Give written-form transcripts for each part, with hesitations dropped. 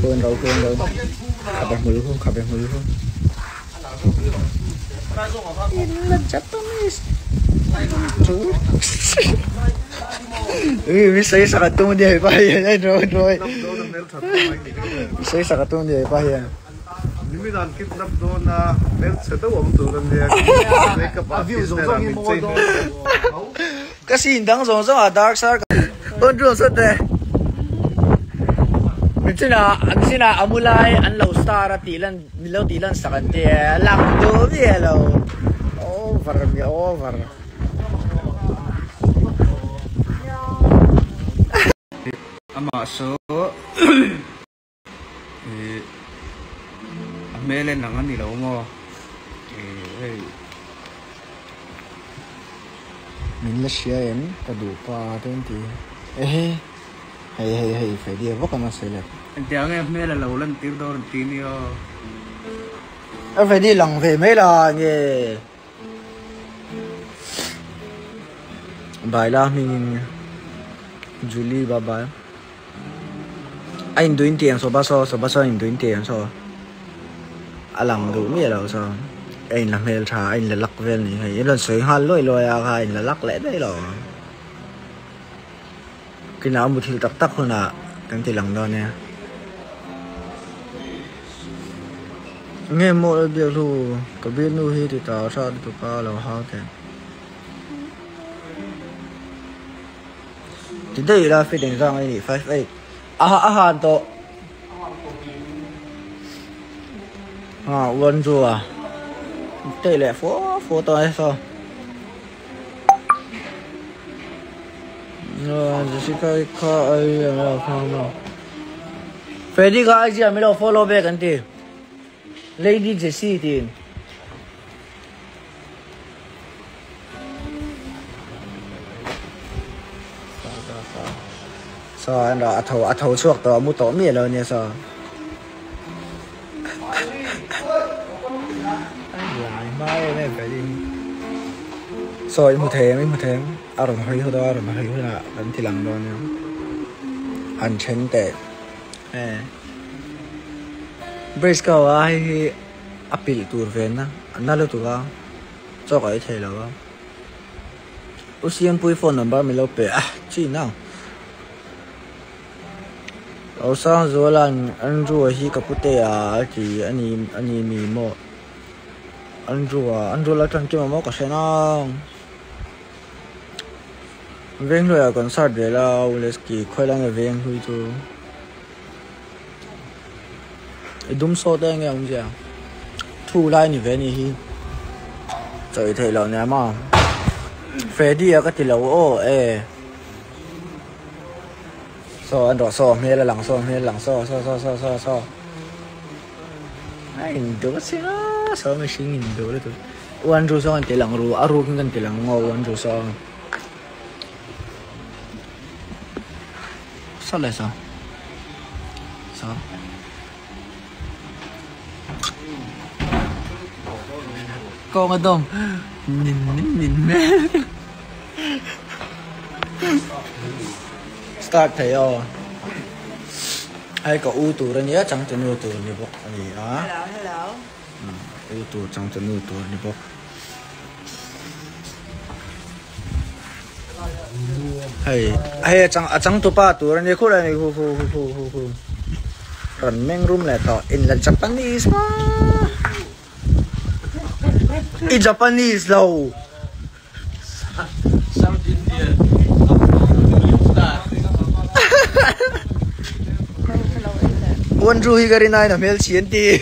Kuen kabe mulu. In the Japanese. Bisa sa katong dia pa yan Roy. Bisa sa katong dia pa yan. Nimidan kidnap do na belt sa to om to dia. Kasi indang song dark star. Ondro sa te. Sina amulay an low star tilan sa kante lang do bielo. Over. Amaso amele nangan nilaw mo minla siya yan kadupa tenti hey phải đi vóc nó sẽ là tiếng em mê là lâu lần tiếng đâu tin đi phải đi lòng về mấy là nghe bài là mình Julie bye bye anh đuổi tiền số ba so anh đuổi tiền so làm đủ mấy đâu so anh làm hell trà anh là lắc ven này hay lần sấy han lôi anh là lắc lẽ đấy rồi cái nào một thì tắc hơn à cái thì lần đó nè nghe một điều luôn có biết nuôi thì tao sao tụi cao là how thế thì đây là phải đánh răng này phải hàn to uốn rùa đây là phố to hay sao Jessica ai là không Freddy cái gì mình đâu follow back anh đi Lady Jessie thì sao anh đó thầu chuột đó mua tổ mì rồi nha sao lại mai này phải đi rồi một thêm à rồi hơi thôi là đánh thì lần đó nha anh chén tệ brace cao ai appeal tour ven na anh nào tụi con cho cái thế là không Usian pui phone number mình lâu bể chi nào ở sang rồi là anh rùa hi kapute chỉ anh mì mò anh rùa là trong cái mò có xe nào veng rồi còn sát về là uleski khoai lang veng hui tu đúng số đây nghe ông gì thu lại như vậy này trời thầy lão nhà mà phê đi cái thì lão so anh đỏ so nghe là lằng so ai được xí so mới xí nhìn được đấy tu anh ru so anh thì lằng ru aru cũng cần thì lằng ngô anh ru so sao lại sao con ở đâu nhìn mẹ start thấy rồi hay có u tù ra nhớ chẳng cho nuôi tù như bọc gì đó hello u tù chẳng cho nuôi tù như bọc hay chẳng tụ ba tù ra như khu này khu rần men room lại to in là Japanese mà in Japanese đâu South Indian uốn rui cái này là mel chiến đi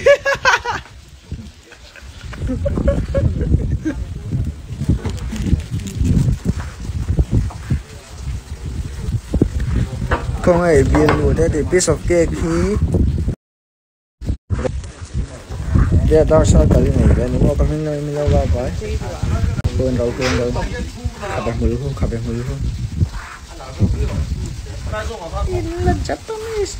không ai biên luôn thế thì piece of cake khi dia dark side kali này cái nó có mình đâu vào phải quên đâu kabe mulu in the Japanese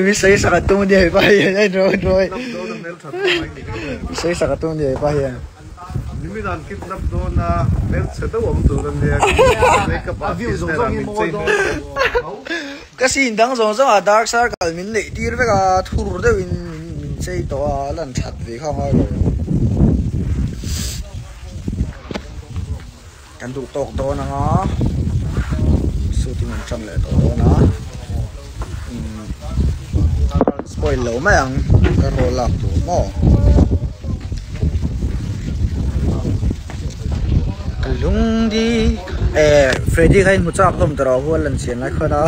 bisa sa katong dia pa yan Roy bisa sa katong dia pa yan Nimidan kidnap do na belt sa to om to dia. Make up views on kasi indang zong zong a dark circle min le dir ve ka thur de win min sei to a lan that ve kha nga lo kan du tok to na nga shooting ang chang le to na spoil lo ma yang ka roll up to mo kalung di Freddy kain mu chak tom taro hual lan sian lai khona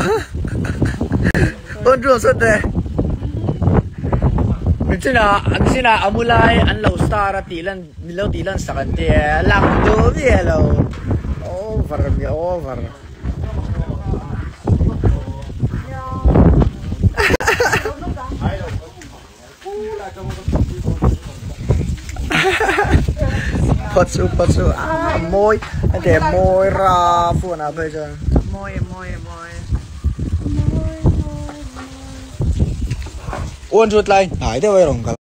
on ro sat de Sina amulai an lo star tilan milo tilan sakante lang do bielo over mi over patsu môi để môi ra phụ nào bây giờ môi uốn rút lại nãy thế vậy rồi